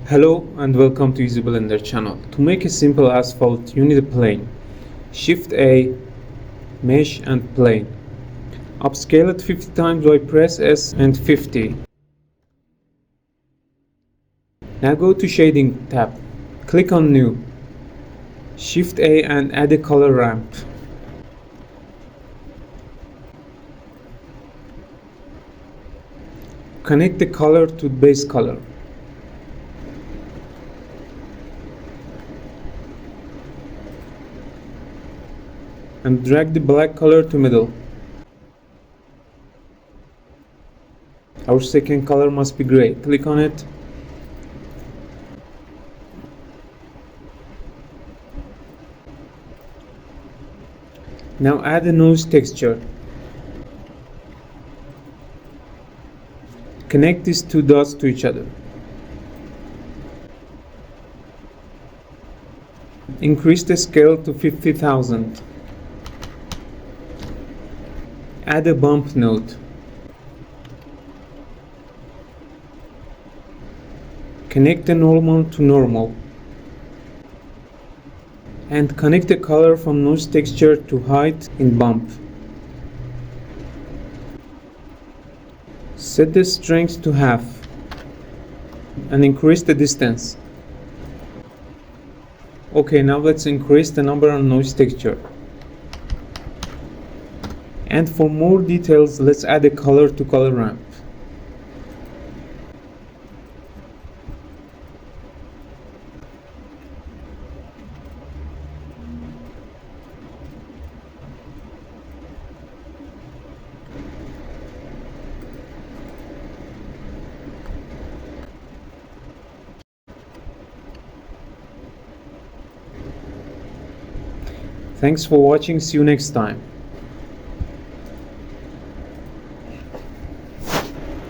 Hello and welcome to Easy Blender channel. To make a simple asphalt, you need a plane. Shift A, mesh and plane. Upscale it 50 times by press S and 50. Now go to Shading tab. Click on New. Shift A and add a color ramp. Connect the color to base color. And drag the black color to middle. Our second color must be gray. Click on it. Now add a nose texture. Connect these two dots to each other. Increase the scale to 50,000. Add a bump node. Connect the normal to normal. And connect the color from nose texture to height in bump. Set the strength to half and increase the distance. Okay, now let's increase the number on nose texture. And for more details, let's add a color to color ramp. Thanks for watching. See you next time.